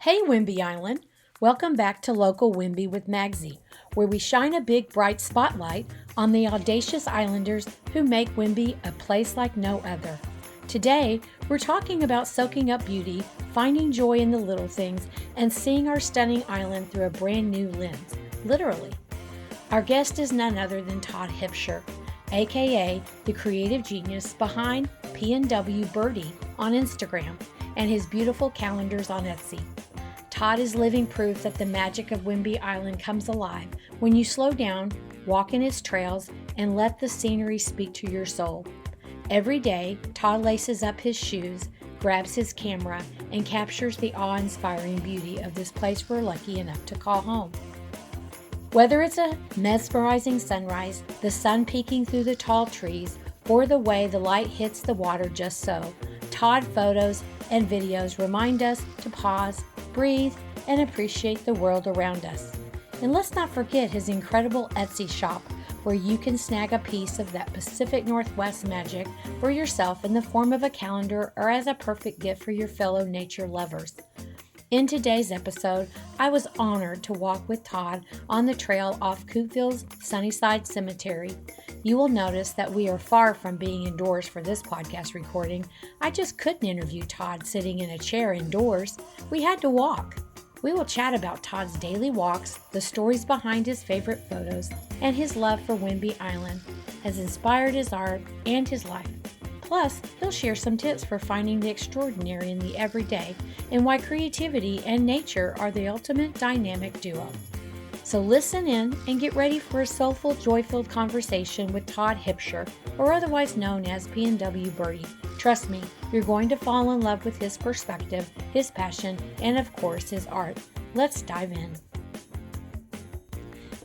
Hey Whidbey Island! Welcome back to Local Whidbey with Magsy, where we shine a big bright spotlight on the audacious islanders who make Whidbey a place like no other. Today, we're talking about soaking up beauty, finding joy in the little things, and seeing our stunning island through a brand new lens, literally. Our guest is none other than Todd Hipsher, aka the creative genius behind P&W Birdie on Instagram and his beautiful calendars on Etsy. Todd is living proof that the magic of Whidbey Island comes alive when you slow down, walk in its trails, and let the scenery speak to your soul. Every day, Todd laces up his shoes, grabs his camera, and captures the awe-inspiring beauty of this place we're lucky enough to call home. Whether it's a mesmerizing sunrise, the sun peeking through the tall trees, or the way the light hits the water just so, Todd photos and videos remind us to pause, breathe, and appreciate the world around us. And let's not forget his incredible Etsy shop, where you can snag a piece of that Pacific Northwest magic for yourself in the form of a calendar or as a perfect gift for your fellow nature lovers. In today's episode, I was honored to walk with Todd on the trail off Coopville's Sunnyside Cemetery. You will notice that we are far from being indoors for this podcast recording. I just couldn't interview Todd sitting in a chair indoors. We had to walk. We will chat about Todd's daily walks, the stories behind his favorite photos, and his love for Whidbey Island has inspired his art and his life. Plus, he'll share some tips for finding the extraordinary in the everyday and why creativity and nature are the ultimate dynamic duo. So listen in and get ready for a soulful, joy-filled conversation with Todd Hipsher, or otherwise known as P&W Birdie. Trust me, you're going to fall in love with his perspective, his passion, and of course, his art. Let's dive in.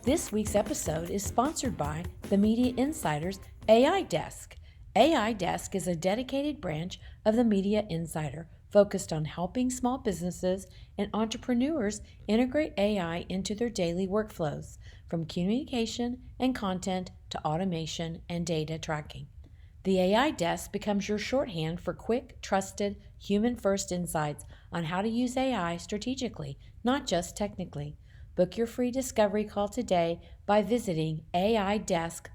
This week's episode is sponsored by the Media Insider's AI Desk. AI Desk is a dedicated branch of the Media Insider focused on helping small businesses and entrepreneurs integrate AI into their daily workflows, from communication and content to automation and data tracking. The AI Desk becomes your shorthand for quick, trusted, human-first insights on how to use AI strategically, not just technically. Book your free discovery call today by visiting aidesk.tips.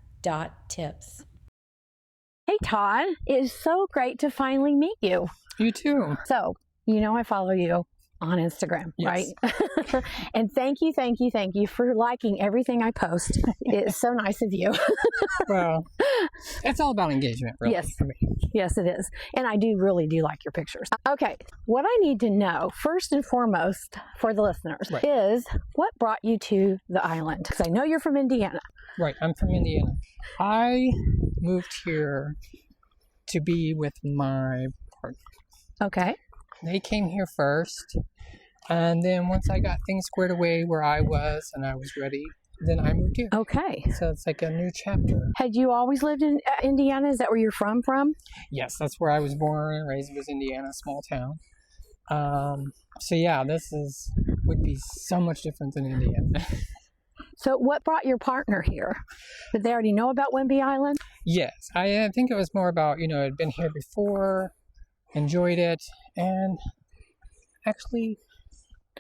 Hey, Todd. It is so great to finally meet you. You too. So, you know I follow you on Instagram, yes. Right? And thank you for liking everything I post. It's so nice of you. Well, it's all about engagement, really. Yes. For me. Yes, it is. And I really do like your pictures. Okay, what I need to know, first and foremost, for the listeners, right, is what brought you to the island? Because I know you're from Indiana. Right, I'm from Indiana. I moved here to be with my partner. Okay. They came here first, and then once I got things squared away where I was and I was ready, then I moved here. Okay. So it's like a new chapter. Had you always lived in Indiana? Is that where you're from? Yes, that's where I was born and raised, was Indiana, small town. So yeah, would be so much different than Indiana. So what brought your partner here? Did they already know about Whidbey Island? Yes, I think it was more about, I'd been here before, enjoyed it, and actually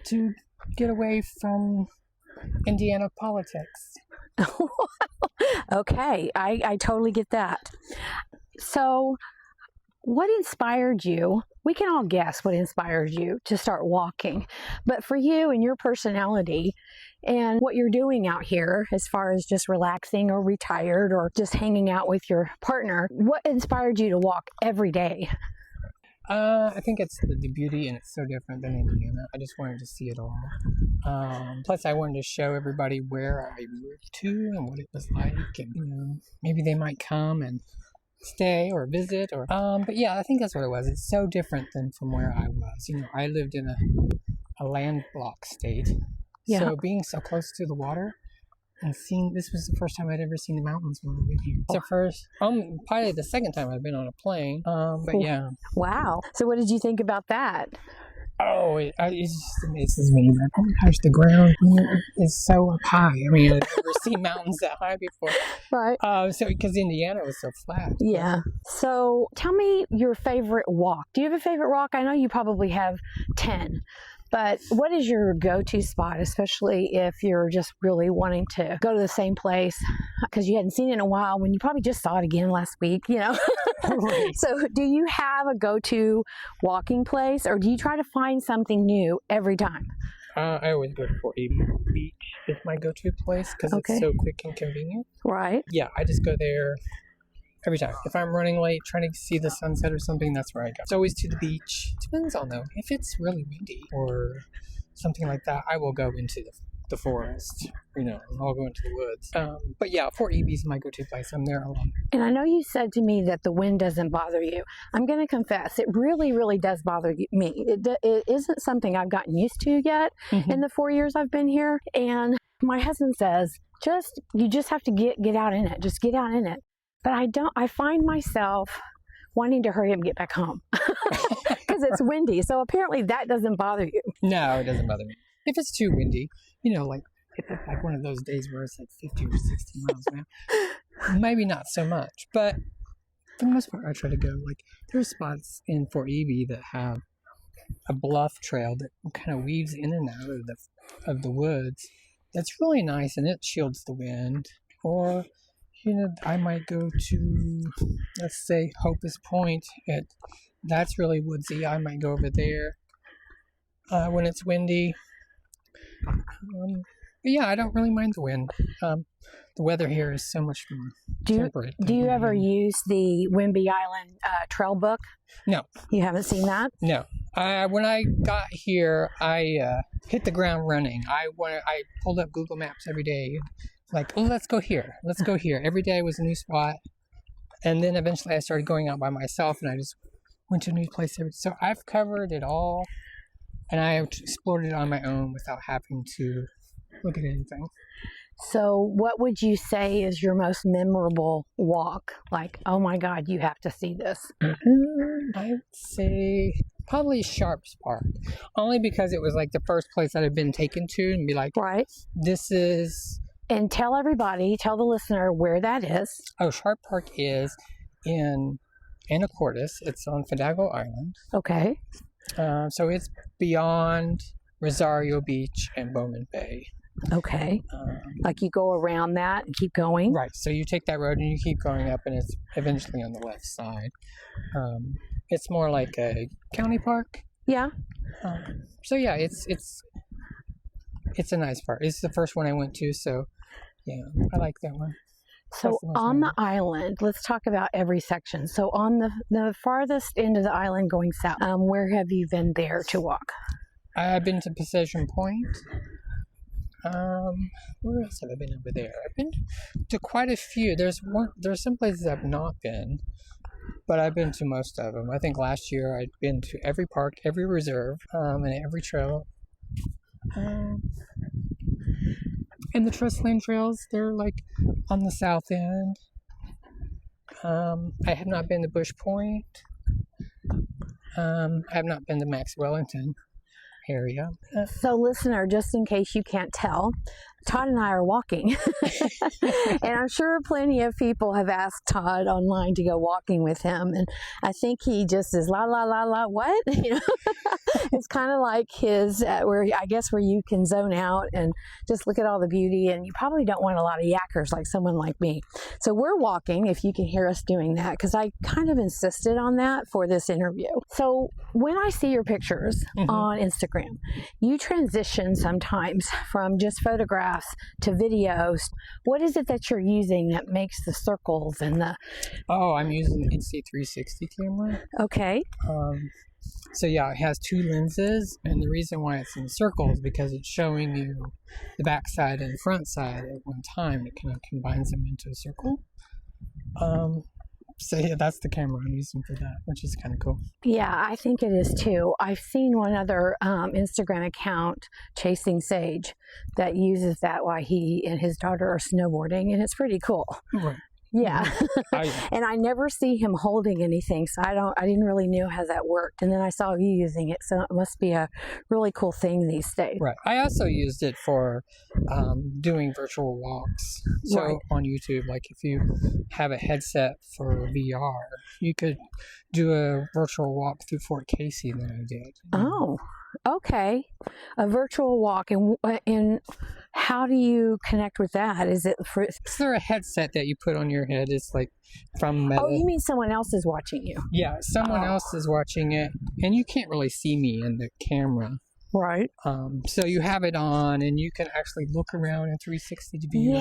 to get away from Indiana politics. Okay, I totally get that. So what inspired you? We can all guess what inspired you to start walking, but for you and your personality and what you're doing out here as far as just relaxing or retired or just hanging out with your partner, what inspired you to walk every day? I think it's the beauty, and it's so different than Indiana. I just wanted to see it all. Plus, I wanted to show everybody where I moved to and what it was like, and maybe they might come and stay or visit. But yeah, I think that's what it was. It's so different than from where I was. I lived in a landlocked state, yeah. So being so close to the water. And this was the first time I'd ever seen the mountains when I've been here. It's the first, probably the second time I've been on a plane. But yeah. Wow. So what did you think about that? Oh, it just amazes me. Like, oh my gosh, the ground is so up high. I mean, I've never seen mountains that high before. Right. So because Indiana was so flat. Yeah. So tell me your favorite walk. Do you have a favorite walk? I know you probably have 10. But what is your go-to spot, especially if you're just really wanting to go to the same place because you hadn't seen it in a while when you probably just saw it again last week, Right. So do you have a go-to walking place, or do you try to find something new every time? I always go to Fort Erie Beach. Is my go-to place because it's so quick and convenient. Right. Yeah, I just go there every time. If I'm running late, trying to see the sunset or something, that's where I go. It's always to the beach. Depends on though. If it's really windy or something like that, I will go into the forest. I'll go into the woods. But yeah, Fort Erie is my go-to place. I'm there a lot. And I know you said to me that the wind doesn't bother you. I'm going to confess, it really, really does bother me. It isn't something I've gotten used to yet in the 4 years I've been here. And my husband says, you just have to get out in it. Just get out in it. But I find myself wanting to hurry up and get back home because it's windy. So apparently that doesn't bother you. No, it doesn't bother me. If it's too windy, if it's like one of those days where it's like 50 or 60 miles an hour, maybe not so much. But for the most part, I try to go. Like, there's spots in Fort Erie that have a bluff trail that kind of weaves in and out of the woods. That's really nice, and it shields the wind. Or I might go to, let's say, Hopus Point. That's really woodsy. I might go over there when it's windy. But yeah, I don't really mind the wind. The weather here is so much more temperate. Do you ever use the Whidbey Island trail book? No. You haven't seen that? No. When I got here, I hit the ground running. I pulled up Google Maps every day. Like, oh, let's go here. Let's go here. Every day was a new spot. And then eventually I started going out by myself, and I just went to a new place. So I've covered it all, and I explored it on my own without having to look at anything. So what would you say is your most memorable walk? Like, oh my God, you have to see this. I would say probably Sharps Park. Only because it was like the first place that I'd been taken to, and be like, right. This is... And tell the listener where that is. Oh, Sharp Park is in Anacortes. It's on Fidalgo Island. Okay. So it's beyond Rosario Beach and Bowman Bay. Okay. Like you go around that and keep going? Right. So you take that road and you keep going up, and it's eventually on the left side. It's more like a county park. Yeah. So yeah, it's a nice park. It's the first one I went to, so yeah, I like that one. So on the island, let's talk about every section. So on the farthest end of the island going south, where have you been there to walk? I've been to Possession Point. Where else have I been over there? I've been to quite a few. There's some places I've not been, but I've been to most of them. I think last year I'd been to every park, every reserve, and every trail. And the Trust Land trails, they're like on the south end. I have not been to Bush Point. I have not been to Max Wellington area. So listener, just in case you can't tell, Todd and I are walking. And I'm sure plenty of people have asked Todd online to go walking with him. And I think he just is la, la, la, la, what? It's kind of like his, where you can zone out and just look at all the beauty. And you probably don't want a lot of yakkers like someone like me. So we're walking, if you can hear us doing that, because I kind of insisted on that for this interview. So when I see your pictures on Instagram, you transition sometimes from just photographs to videos. What is it that you're using that makes the circles and the... Oh, I'm using the Insta360 camera. Okay. So yeah, it has two lenses, and the reason why it's in circles is because it's showing you the back side and front side at one time. It kind of combines them into a circle. So yeah, that's the camera I'm using for that, which is kind of cool. Yeah, I think it is too. I've seen one other Instagram account, Chasing Sage, that uses that while he and his daughter are snowboarding, and it's pretty cool. Right. Yeah. And I never see him holding anything, so I didn't really know how that worked. And then I saw you using it, so it must be a really cool thing these days. Right. I also used it for doing virtual walks. So on YouTube, like if you have a headset for VR, you could do a virtual walk through Fort Casey that I did. Oh, Okay, a virtual walk, and how do you connect with that? Is it for? Is there a headset that you put on your head? It's like from Meta. Oh, you mean someone else is watching you? Yeah, someone else is watching it, and you can't really see me in the camera. Right. So you have it on, and you can actually look around in 360 view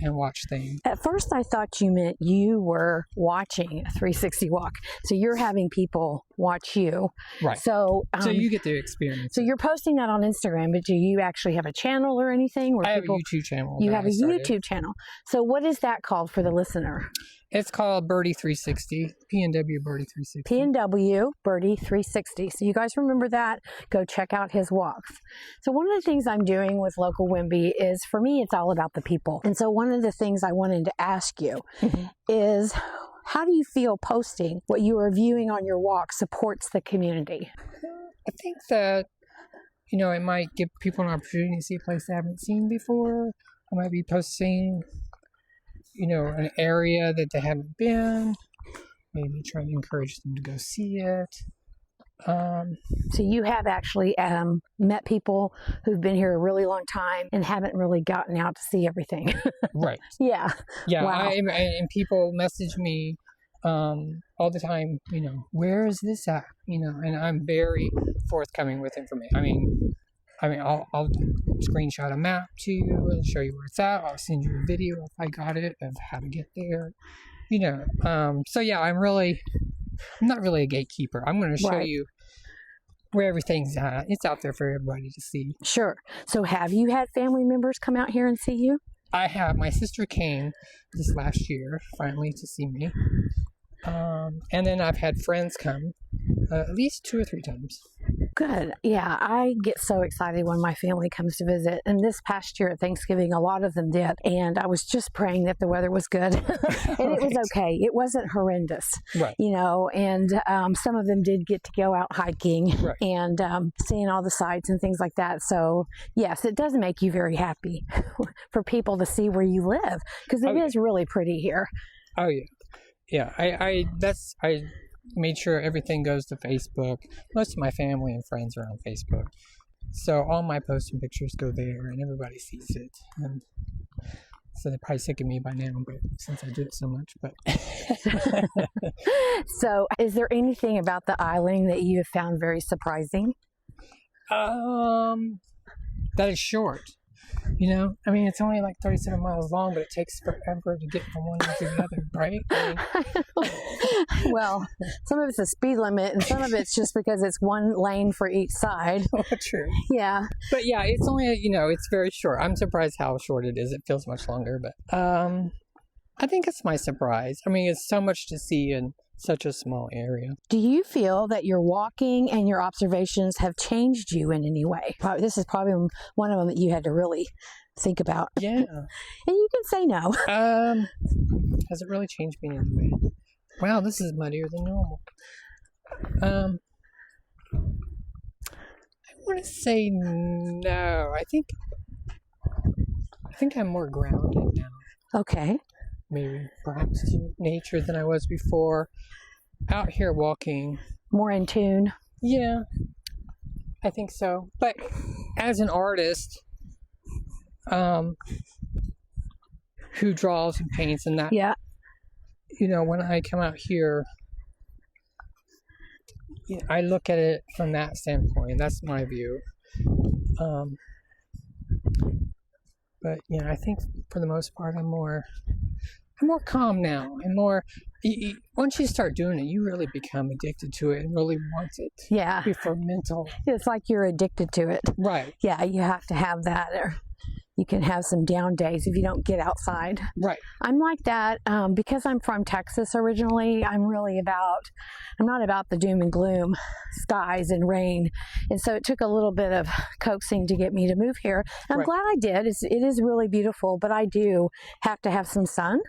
and watch things. At first, I thought you meant you were watching a 360 walk. So you're having people watch you. Right. So you get to experience. So you're posting that on Instagram, but do you actually have a channel or anything? I have a YouTube channel. You have a YouTube channel. So what is that called for the listener? It's called Birdie 360, PNW Birdie 360. PNW Birdie 360. So you guys remember that. Go check out his walks. So one of the things I'm doing with Local Whidbey is, for me, it's all about the people. And so one of the things I wanted to ask you is, how do you feel posting what you are viewing on your walk supports the community? I think that, it might give people an opportunity to see a place they haven't seen before. I might be posting an area that they haven't been, maybe try to encourage them to go see it. So you have actually met people who've been here a really long time and haven't really gotten out to see everything. Right. Yeah. Yeah. Wow. And people message me all the time, where is this at? And I'm very forthcoming with information. I'll screenshot a map to you and show you where it's at. I'll send you a video if I got it of how to get there. So yeah, I'm not really a gatekeeper. I'm going to show you where everything's at. It's out there for everybody to see. Sure. So have you had family members come out here and see you? I have. My sister came this last year, finally, to see me. And then I've had friends come at least 2 or 3 times. Good. Yeah, I get so excited when my family comes to visit. And this past year at Thanksgiving, a lot of them did. And I was just praying that the weather was good. And it was okay. It wasn't horrendous. Right. And some of them did get to go out hiking and seeing all the sights and things like that. So, yes, it does make you very happy for people to see where you live, because it is really pretty here. Oh, yeah. Yeah, I made sure everything goes to Facebook. Most of my family and friends are on Facebook. So all my posts and pictures go there and everybody sees it. And so they're probably sick of me by now, but since I do it so much. But So is there anything about the island that you have found very surprising? That is short. It's only like 37 miles long, but it takes forever to get from one end to the other, right? Well, some of it's a speed limit, and some of it's just because it's one lane for each side. True. Yeah. But yeah, it's only, it's very short. I'm surprised how short it is. It feels much longer, but I think it's my surprise. It's so much to see in such a small area. Do you feel that your walking and your observations have changed you in any way? This is probably one of them that you had to really think about. Yeah. And you can say no. Has it really changed me in any way? Wow, this is muddier than normal. I want to say no. I think I'm more grounded now. Okay. Maybe perhaps to nature than I was before. Out here walking. More in tune. Yeah, I think so. But as an artist, who draws and paints and that, when I come out here, I look at it from that standpoint. That's my view. But I think for the most part, I'm more calm now, and more. Once you start doing it, you really become addicted to it and really want it. Yeah. Before mental. It's like you're addicted to it. Right. Yeah, you have to have that, or you can have some down days if you don't get outside. Right. I'm like that because I'm from Texas originally. I'm not about the doom and gloom skies and rain. And so it took a little bit of coaxing to get me to move here. I'm glad I did. It is really beautiful, but I do have to have some sun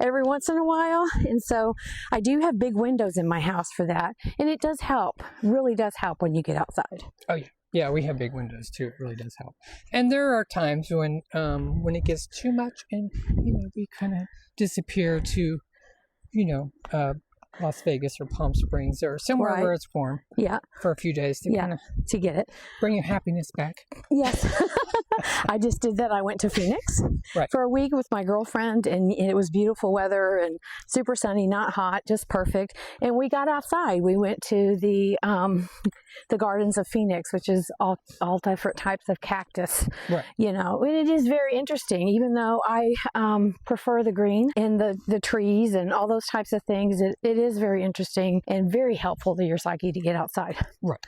every once in a while. And so I do have big windows in my house for that. And it does help, really does help when you get outside. Oh, yeah. Yeah, we have big windows too. It really does help. And there are times when it gets too much and, we kind of disappear to, Las Vegas or Palm Springs or somewhere Right. where it's warm Yeah. for a few days to kind of To get it. bring your happiness back. Yes. I just did that. I went to Phoenix Right. for a week with my girlfriend, and it was beautiful weather and super sunny, not hot, just perfect. And we got outside. We went to the gardens of Phoenix, which is all different types of cactus. Right. You know, and it is very interesting, even though I prefer the green and the trees and all those types of things. It is very interesting and very helpful to your psyche to get outside. Right.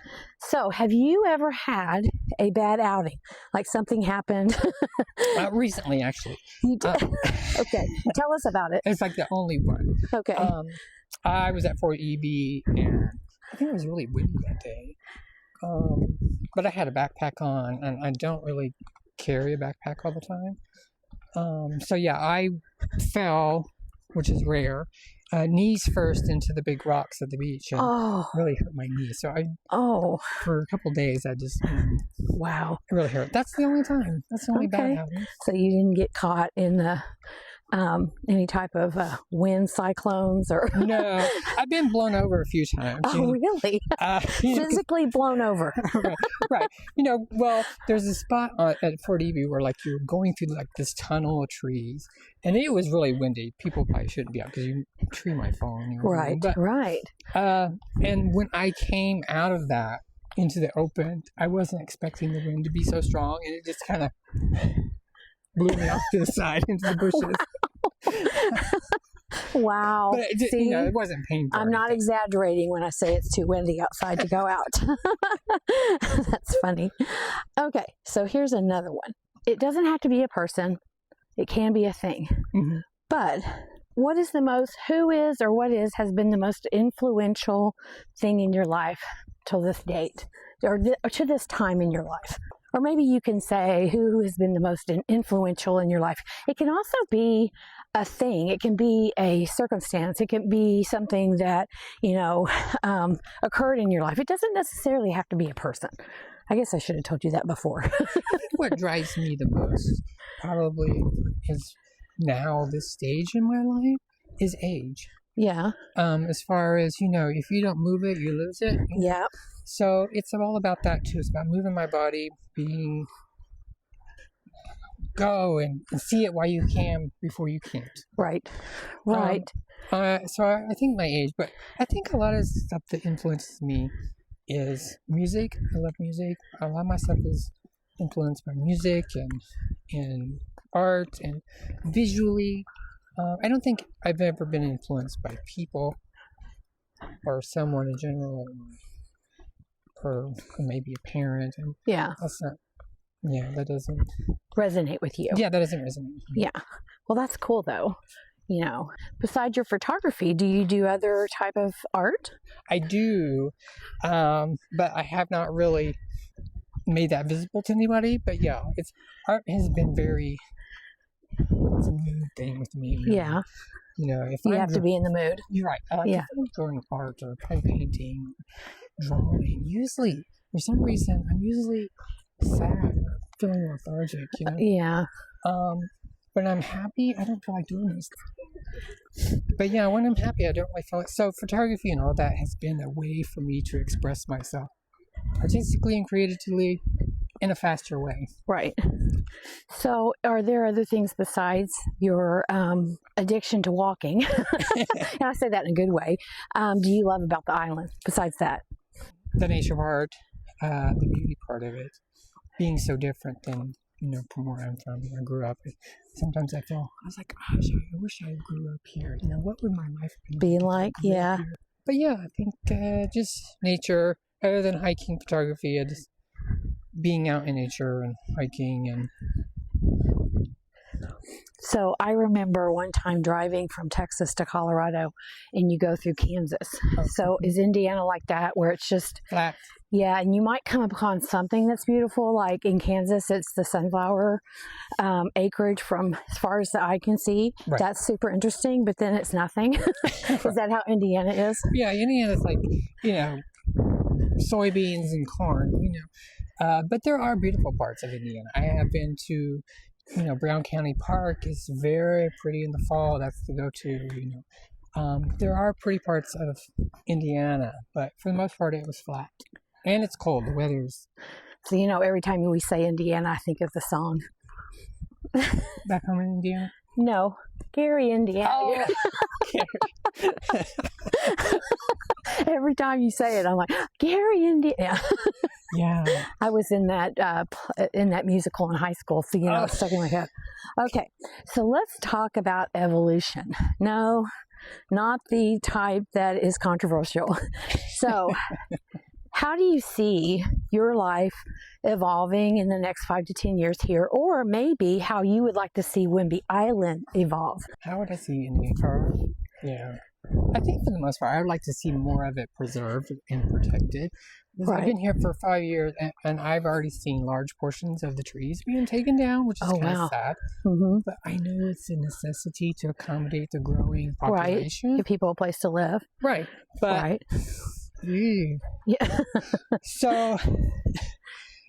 So, have you ever had a bad outing? Like something happened? Recently, actually. You did? Okay. Tell us about it. It's like the only one. Okay. I was at Fort EB, and I think it was really windy that day. But I had a backpack on, and I don't really carry a backpack all the time. So yeah, I fell, which is rare, knees first into the big rocks at the beach, and really hurt my knee. So for a couple of days, I just Wow. it really hurt. That's the only time. That's the only bad outing. So you didn't get caught in the any type of wind cyclones or No, I've been blown over a few times. Oh, really? Physically blown over. Right. Well, there's a spot at Fort EB where like you're going through like this tunnel of trees, and it was really windy. People probably shouldn't be out because your tree might fall on you. Right. But, Right. and when I came out of that into the open, I wasn't expecting the wind to be so strong, and it just kind of blew me off to the side into the bushes. Wow. But it wasn't painful. I'm not exaggerating when I say it's too windy outside to go out. That's funny. Okay, so here's another one. It doesn't have to be a person. It can be a thing. Mm-hmm. But what is has been the most influential thing in your life till this date, or to this time in your life? Or maybe you can say who has been the most influential in your life. It can also be a thing. It can be a circumstance. It can be something that, occurred in your life. It doesn't necessarily have to be a person. I guess I should have told you that before. What drives me the most probably is now this stage in my life is age. Yeah. As far as, if you don't move it, you lose it. Yeah. So it's all about that too. It's about moving my body, go and see it while you can before you can't. Right. Right. So I think my age, but I think a lot of stuff that influences me is music. I love music. A lot of my stuff is influenced by music and art and visually. I don't think I've ever been influenced by people or someone in general, or maybe a parent. And yeah. That's not. Yeah, that doesn't resonate with you. Yeah, that doesn't resonate with me. Yeah. Well, that's cool though. Besides your photography, do you do other type of art? I do, but I have not really made that visible to anybody. But yeah, art has been it's a mood thing with me. Yeah. If you have to be in the mood. You're right. If I'm drawing art or painting, drawing, usually for some reason I'm usually sad, feeling lethargic. Yeah. When I'm happy, I don't feel like doing this. But yeah, when I'm happy, I don't really feel like. So photography and all that has been a way for me to express myself artistically and creatively in a faster way. Right. So are there other things besides your addiction to walking? And I say that in a good way. Do you love about the island besides that? The nature of art, the beauty part of it, being so different than, from where I'm from, where I grew up. Sometimes I was like, gosh, I wish I grew up here. What would my life be like? Yeah. Here? But yeah, I think just nature, other than hiking, photography, just being out in nature and hiking and. So I remember one time driving from Texas to Colorado, and you go through Kansas. Okay. So is Indiana like that, where it's just flat? Yeah, and you might come upon something that's beautiful. Like in Kansas, it's the sunflower acreage from as far as the eye can see. Right. That's super interesting, but then it's nothing. Is that how Indiana is? Yeah, Indiana's like, soybeans and corn, but there are beautiful parts of Indiana. I have been to, Brown County Park is very pretty in the fall. That's to go to, There are pretty parts of Indiana, but for the most part, it was flat. And it's cold. The weather's... So, every time we say Indiana, I think of the song. Back home in Indiana? No, Gary, Indiana. Oh, Gary. Every time you say it, I'm like, Gary, Indiana. Yeah. I was in that musical in high school, so it's stuck in my head. Okay, so let's talk about evolution. No, not the type that is controversial. So, how do you see your life evolving in the next 5 to 10 years here, or maybe how you would like to see Whidbey Island evolve? How would I see Indian car? Yeah. I think for the most part, I would like to see more of it preserved and protected. Because I've been here for 5 years, and I've already seen large portions of the trees being taken down, which is kind of sad. Mm-hmm. But I know it's a necessity to accommodate the growing population. Right. Give people a place to live. Right. But, right. Yeah. So,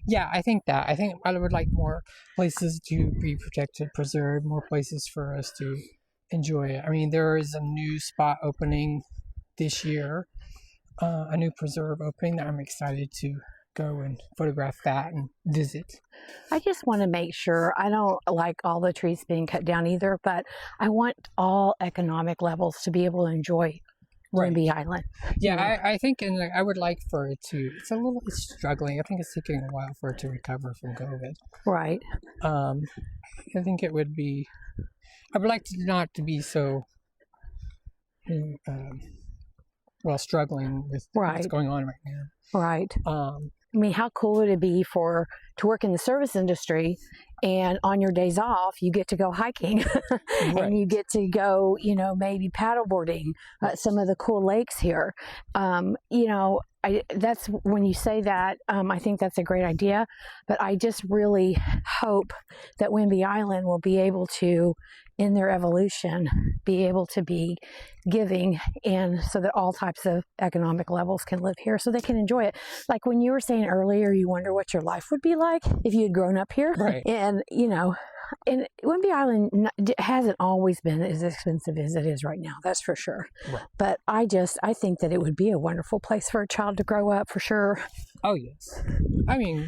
yeah, I think I would like more places to be protected, preserved, more places for us to enjoy it. I mean, there is a new spot opening this year, a new preserve opening that I'm excited to go and photograph that and visit. I just want to make sure, I don't like all the trees being cut down either, but I want all economic levels to be able to enjoy Whidbey Island. Yeah, I think, and I would like for it to, it's struggling. I think it's taking a while for it to recover from COVID. Right. I think it would be, I would like to not to be so, struggling with what's going on right now. Right. I mean, how cool would it be to work in the service industry, and on your days off, you get to go hiking and you get to go, maybe paddleboarding, some of the cool lakes here. That's when you say that, I think that's a great idea, but I just really hope that Whidbey Island will be able to, in their evolution, be able to be giving, and so that all types of economic levels can live here so they can enjoy it. Like when you were saying earlier, you wonder what your life would be like if you had grown up here. Right. And, and Whidbey Island hasn't always been as expensive as it is right now. That's for sure. Right. But I think that it would be a wonderful place for a child to grow up, for sure. Oh, yes. I mean,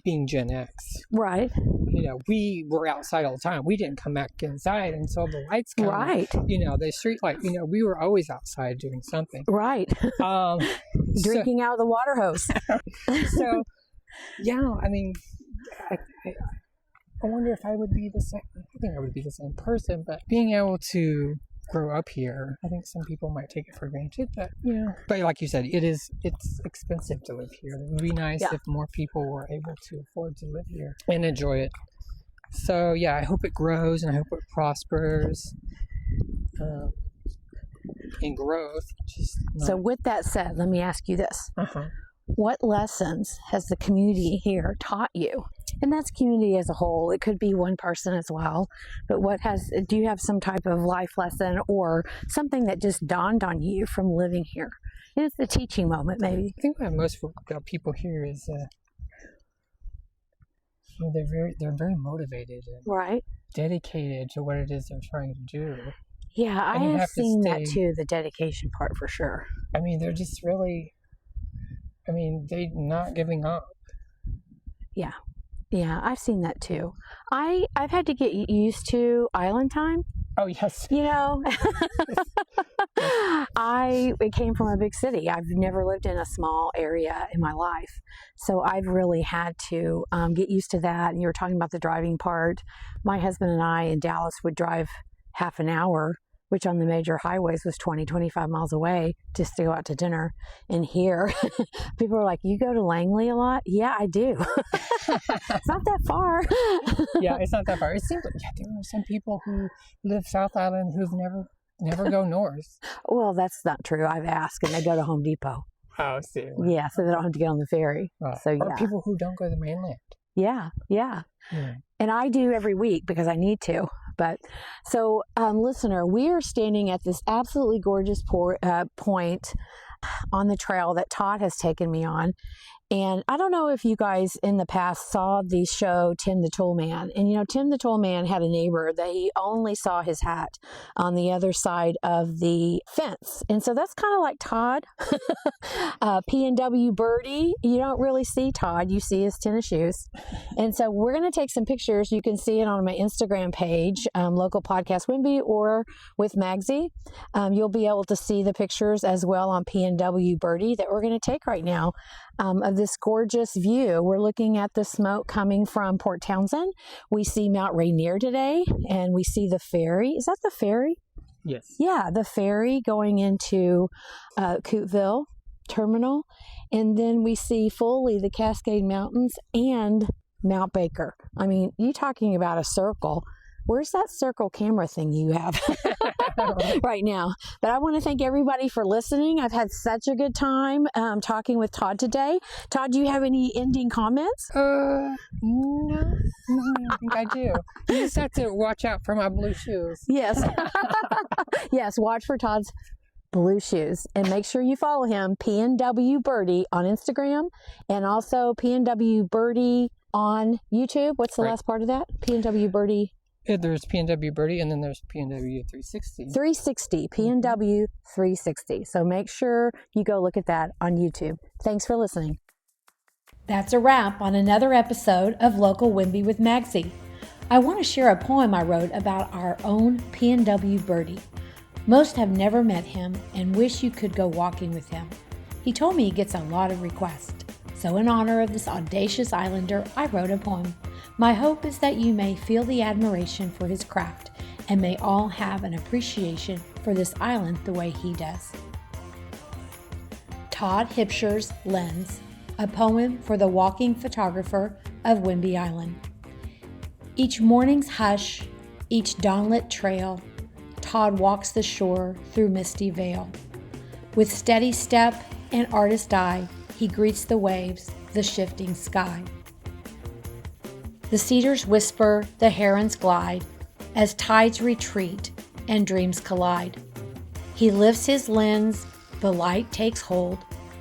being Gen X. Right. We were outside all the time. We didn't come back inside until the lights came on. Right. The street light, we were always outside doing something. Right. Drinking out of the water hose. So, yeah, I mean, I wonder if I would be the same. I think I would be the same person, but being able to grow up here, I think some people might take it for granted, but but like you said, it's expensive to live here. It would be nice if more people were able to afford to live here and enjoy it. So yeah, I hope it grows and I hope it prospers in growth. So with that said, let me ask you this. What lessons has the community here taught you? And that's community as a whole. It could be one person as well. But do you have some type of life lesson or something that just dawned on you from living here? It's a teaching moment, maybe. I think what most people here is they're very motivated and dedicated to what it is they're trying to do. Yeah, I have seen that too, the dedication part for sure. I mean, they're just really, they're not giving up. Yeah. Yeah, I've seen that too. I've had to get used to island time. Oh, yes. I came from a big city. I've never lived in a small area in my life. So I've really had to get used to that. And you were talking about the driving part. My husband and I in Dallas would drive half an hour, which on the major highways was 20, 25 miles away, just to go out to dinner. And here, people are like, you go to Langley a lot? Yeah, I do. It's not that far. Yeah, it's not that far. It seems like there are some people who live South Island who've never go north. Well, that's not true. I've asked, and they go to Home Depot. Oh, see. Yeah, so they don't have to get on the ferry. Right. So or people who don't go to the mainland. Yeah. And I do every week because I need to. But so, listener, we are standing at this absolutely gorgeous point on the trail that Todd has taken me on. And I don't know if you guys in the past saw the show Tim the Tool Man. And, Tim the Tool Man had a neighbor that he only saw his hat on the other side of the fence. And so that's kind of like Todd, P&W Birdie. You don't really see Todd. You see his tennis shoes. And so we're going to take some pictures. You can see it on my Instagram page, Local Podcast Whidbey, or with Magsy. You'll be able to see the pictures as well on P&W Birdie that we're going to take right now. Of this gorgeous view. We're looking at the smoke coming from Port Townsend. We see Mount Rainier today, and we see the ferry. Is that the ferry? Yes. Yeah, the ferry going into Cooteville Terminal. And then we see fully the Cascade Mountains and Mount Baker. I mean, you talking about a circle. Where's that circle camera thing you have right now? But I want to thank everybody for listening. I've had such a good time talking with Todd today. Todd, do you have any ending comments? No, I don't think I do. You just have to watch out for my blue shoes. Yes. Yes, watch for Todd's blue shoes. And make sure you follow him, P&W Birdie on Instagram, and also P&W Birdie on YouTube. What's the last part of that? P&W Birdie. There's P&W Birdie, and then there's P&W 360. 360, P&W 360. So make sure you go look at that on YouTube. Thanks for listening. That's a wrap on another episode of Local Whidbey with Magsy. I want to share a poem I wrote about our own P&W Birdie. Most have never met him and wish you could go walking with him. He told me he gets a lot of requests. So in honor of this audacious islander, I wrote a poem. My hope is that you may feel the admiration for his craft and may all have an appreciation for this island the way he does. Todd Hipsher's Lens, a poem for the walking photographer of Whidbey Island. Each morning's hush, each dawnlit trail, Todd walks the shore through misty veil. With steady step and artist eye, he greets the waves, the shifting sky. The cedars whisper, the herons glide, as tides retreat and dreams collide. He lifts his lens, the light takes hold,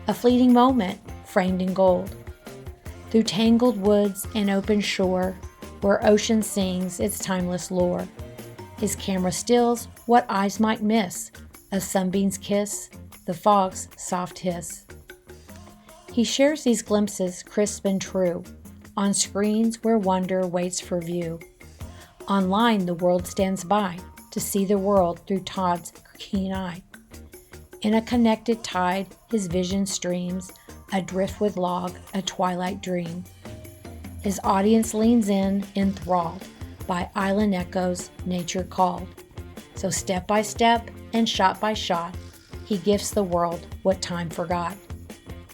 a fleeting moment framed in gold. Through tangled woods and open shore, where ocean sings its timeless lore, his camera stills what eyes might miss, a sunbeam's kiss, the fog's soft hiss. He shares these glimpses crisp and true, on screens where wonder waits for view. Online, the world stands by to see the world through Todd's keen eye. In a connected tide, his vision streams, a driftwood log, a twilight dream. His audience leans in, enthralled by island echoes nature called. So step by step and shot by shot, he gifts the world what time forgot.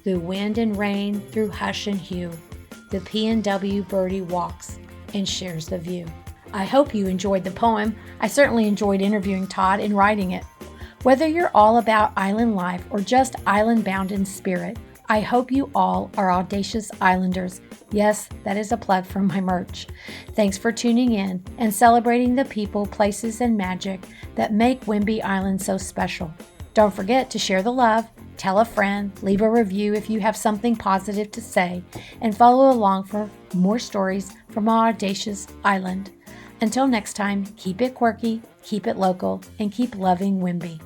Through wind and rain, through hush and hue, the P&W Birdie walks and shares the view. I hope you enjoyed the poem. I certainly enjoyed interviewing Todd and writing it. Whether you're all about island life or just island bound in spirit, I hope you all are audacious islanders. Yes, that is a plug for my merch. Thanks for tuning in and celebrating the people, places, and magic that make Whidbey Island so special. Don't forget to share the love, tell a friend, leave a review if you have something positive to say, and follow along for more stories from our audacious island. Until next time, keep it quirky, keep it local, and keep loving Whidbey.